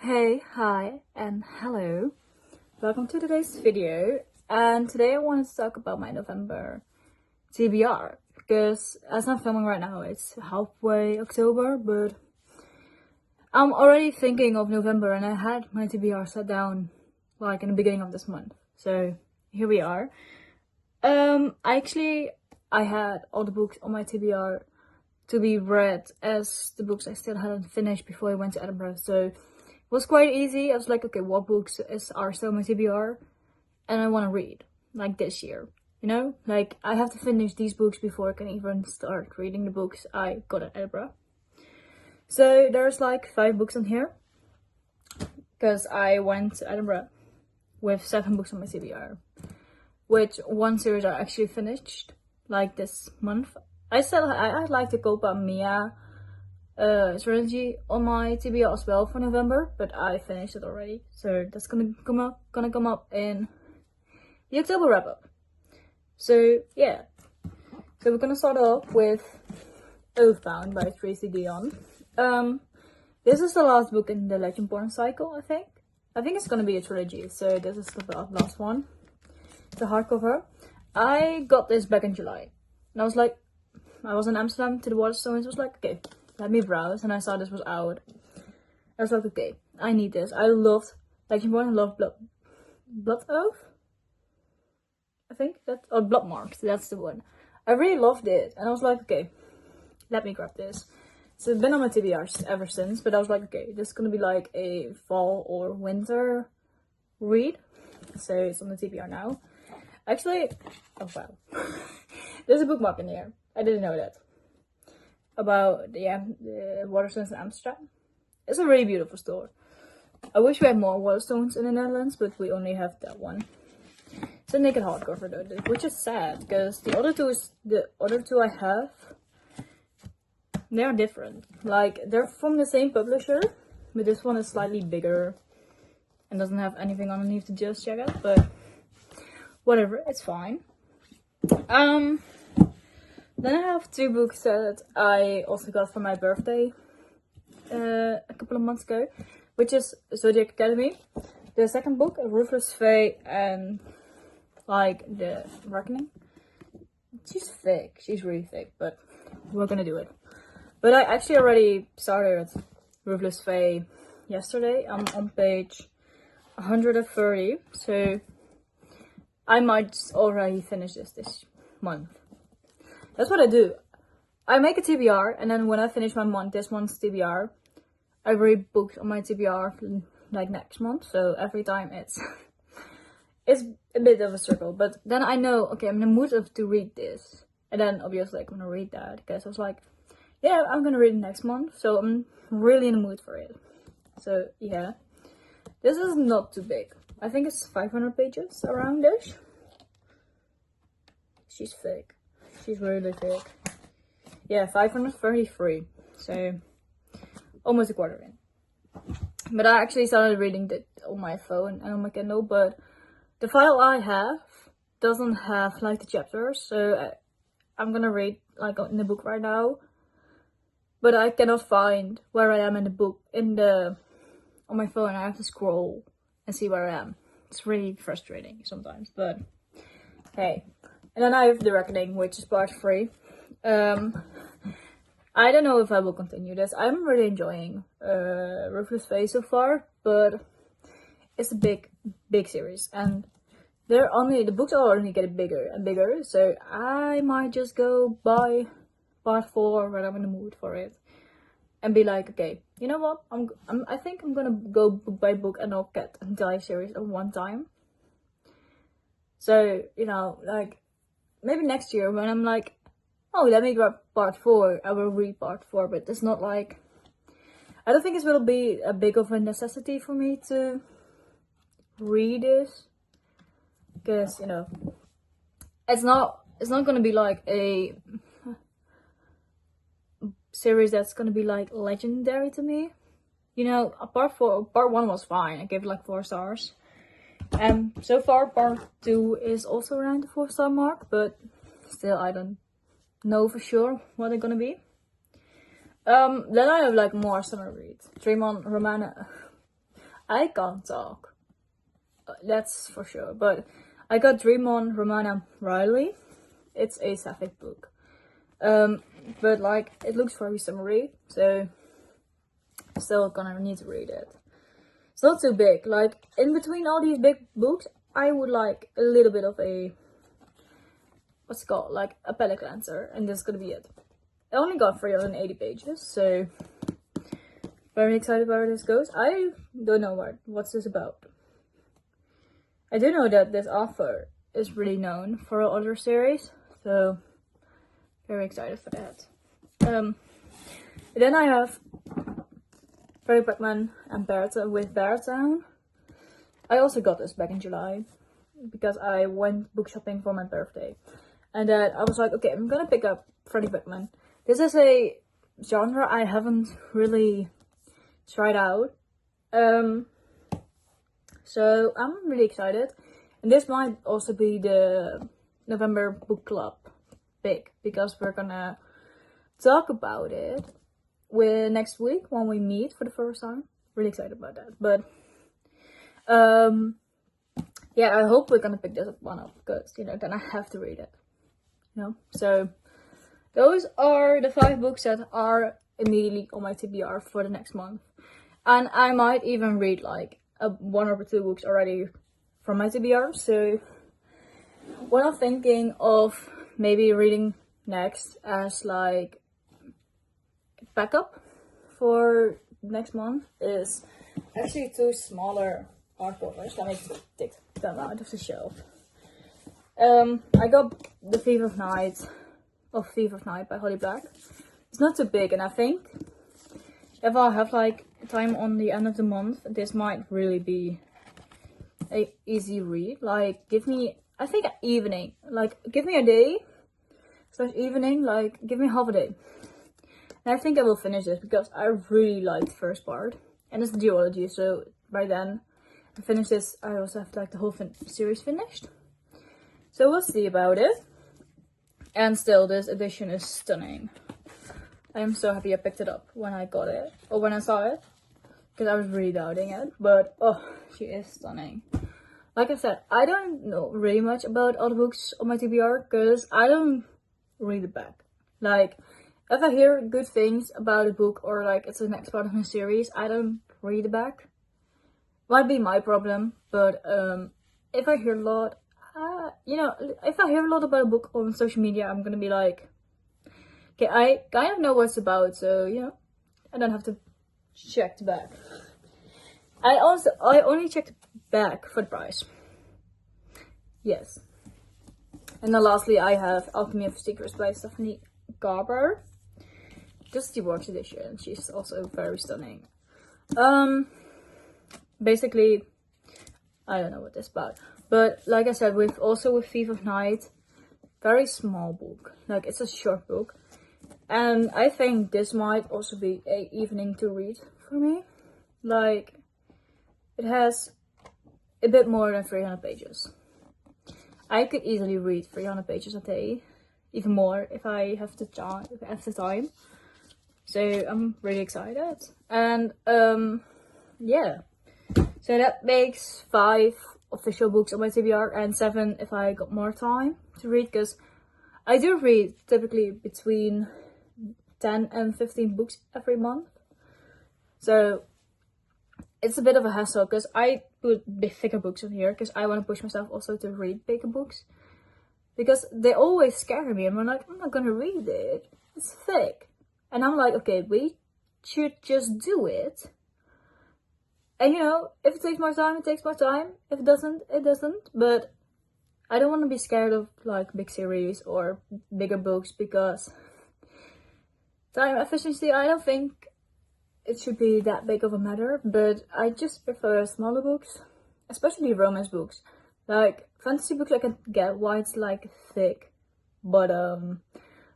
Hey, hi, and hello. Welcome to today's video. And today I wanted to talk about my November TBR. Because as I'm filming right now, it's halfway October, but I'm already thinking of November and I had my TBR set down like in the beginning of this month. So here we are. I had all the books on my TBR to be read as the books I still hadn't finished before I went to Edinburgh. So it was quite easy. I was like, okay, what books are still on my TBR and I want to read like this year, you know? Like I have to finish these books before I can even start reading the books I got at Edinburgh. So there's like 5 books on here because I went to Edinburgh with 7 books on my TBR, which one series I actually finished like this month. I'd like to Copa Mia strategy on my TBR as well for November, but I finished it already, so that's gonna come up in the October wrap up. So yeah, so we're gonna start off with Oathbound by Tracy Deonn. This is the last book in the Legendborn cycle, I think. I think it's gonna be a trilogy, so this is the last one. It's a hardcover. I got this back in July, and I was in Amsterdam to the Waterstones. I was like, okay, let me browse, and I saw this was out. I was like, okay, I need this. I loved Legendborn. I loved Blood Oath. I think that's Blood Marks. That's the one. I really loved it, and I was like, okay, let me grab this. So it's been on my TBR ever since, but I was like, okay, this is gonna be like a fall or winter read. So it's on the TBR now. Actually, oh wow, there's a bookmark in here. I didn't know that. About the Waterstones in Amsterdam. It's a really beautiful store. I wish we had more Waterstones in the Netherlands, but we only have that one. It's a naked hardcover though, which is sad because the other two I have, they are different. Like they're from the same publisher, but this one is slightly bigger and doesn't have anything underneath to just check out. But whatever, it's fine. Then I have 2 books that I also got for my birthday a couple of months ago, which is Zodiac Academy. The second book, Ruthless Fae and like the Reckoning. She's thick. She's really thick, but we're gonna do it. But I actually already started Ruthless Fae yesterday. I'm on page 130, so I might already finish this month. That's what I do. I make a TBR, and then when I finish this month's TBR, I read books on my TBR like next month. So every time it's a bit of a struggle, but then I know, okay, I'm in the mood to read this, and then obviously I'm gonna read that because I was like, yeah, I'm gonna read it next month, so I'm really in the mood for it. So yeah, this is not too big. I think it's 500 pages around this. She's thick. She's really thick. Yeah, 533. So almost a quarter in. But I actually started reading it on my phone and on my Kindle, but the file I have doesn't have like the chapters, so I'm gonna read like in the book right now. But I cannot find where I am in the book on my phone. I have to scroll and see where I am. It's really frustrating sometimes, but hey. And then I have The Reckoning, which is part 3. I don't know if I will continue this. I'm really enjoying Ruthless Fae so far, but it's a big series, and the books are only getting bigger and bigger. So I might just go buy part 4 when I'm in the mood for it, and be like, okay, you know what? I think I'm gonna go book by book and not get the entire series at one time. So you know, like maybe next year when I'm like, oh, let me grab part 4, I will read part 4. But it's not like, I don't think it will be a big of a necessity for me to read this, because you know, it's not gonna be like a series that's gonna be like legendary to me. You know, part 1 was fine. I gave it like 4 stars. And so far part 2 is also around the 4-star mark, but still I don't know for sure what they're gonna be. Then I have like more summer reads. Dream on Romana I can't talk. That's for sure. But I got Dream On Romana Riley. It's a sapphic book. But like it looks very summery, so still gonna need to read it. It's not too big. Like in between all these big books, I would like a little bit of a what's it called, like a palate cleanser, and this is gonna be it. I only got 380 pages, so very excited about where this goes. I don't know what's this about. I do know that this author is really known for her other series, so very excited for that. Then I have Fairy Pac-Man and Bertha with Beartown. I also got this back in July because I went book shopping for my birthday. And then I was like, okay, I'm gonna pick up Freddy Pac-Man. This is a genre I haven't really tried out. So I'm really excited. And this might also be the November book club pick because we're gonna talk about it next week when we meet for the first time. Really excited about that. But yeah, I hope we're gonna pick this one up because then I have to read it. So those are the 5 books that are immediately on my TBR for the next month. And I might even read like 1 or 2 books already from my TBR. So what I'm thinking of maybe reading next as like backup for next month is actually 2 smaller hardcovers. Let me take them out of the shelf. I got The Thief of Night by Holly Black. It's not too big, and I think if I have like time on the end of the month, this might really be a easy read. Like give me a day / evening, like give me half a day. And I think I will finish this because I really liked the first part. And it's a duology, so by then I finish this, I also have like the whole series finished. So we'll see about it. And still, this edition is stunning. I am so happy I picked it up when I got it, or when I saw it, because I was really doubting it. But oh, she is stunning. Like I said, I don't know really much about all the books on my TBR because I don't read the back. Like, if I hear good things about a book or like it's the next part of a series, I don't read the back. Might be my problem, but if I hear a lot, if I hear a lot about a book on social media, I'm gonna be like, okay, I kind of know what it's about, so I don't have to check the back. I only checked the back for the price. Yes. And then lastly, I have Alchemy of Secrets by Stephanie Garber. This is the Works edition. She's also very stunning. Basically, I don't know what this is about. But like I said, with Thief of Night, very small book. Like it's a short book. And I think this might also be an evening to read for me. Like, it has a bit more than 300 pages. I could easily read 300 pages a day. Even more if I have the time. So I'm really excited. And yeah. So that makes 5 official books on my TBR and 7 if I got more time to read, because I do read typically between 10 and 15 books every month. So it's a bit of a hassle because I put thicker books in here because I want to push myself also to read bigger books, because they always scare me and I'm like, I'm not gonna read it, it's thick. And I'm like, okay, we should just do it. And if it takes more time, it takes more time. If it doesn't, it doesn't. But I don't want to be scared of like big series or bigger books because time efficiency, I don't think it should be that big of a matter. But I just prefer smaller books, especially romance books. Like fantasy books I can get why it's like thick. But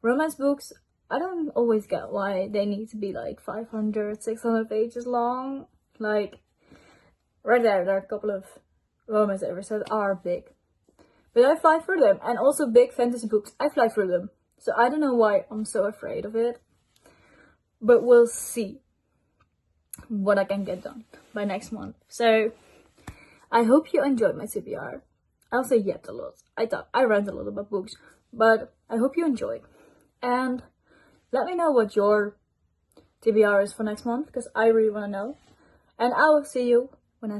romance books, I don't always get why they need to be like 500, 600 pages long. Like, right there are a couple of romance novels that are big. But I fly through them. And also big fantasy books, I fly through them. So I don't know why I'm so afraid of it. But we'll see. what I can get done by next month. So I hope you enjoyed my TBR. I'll say yet a lot. I rant a lot about books, but I hope you enjoyed. And let me know what your TBR is for next month, because I really want to know. And I will see you when I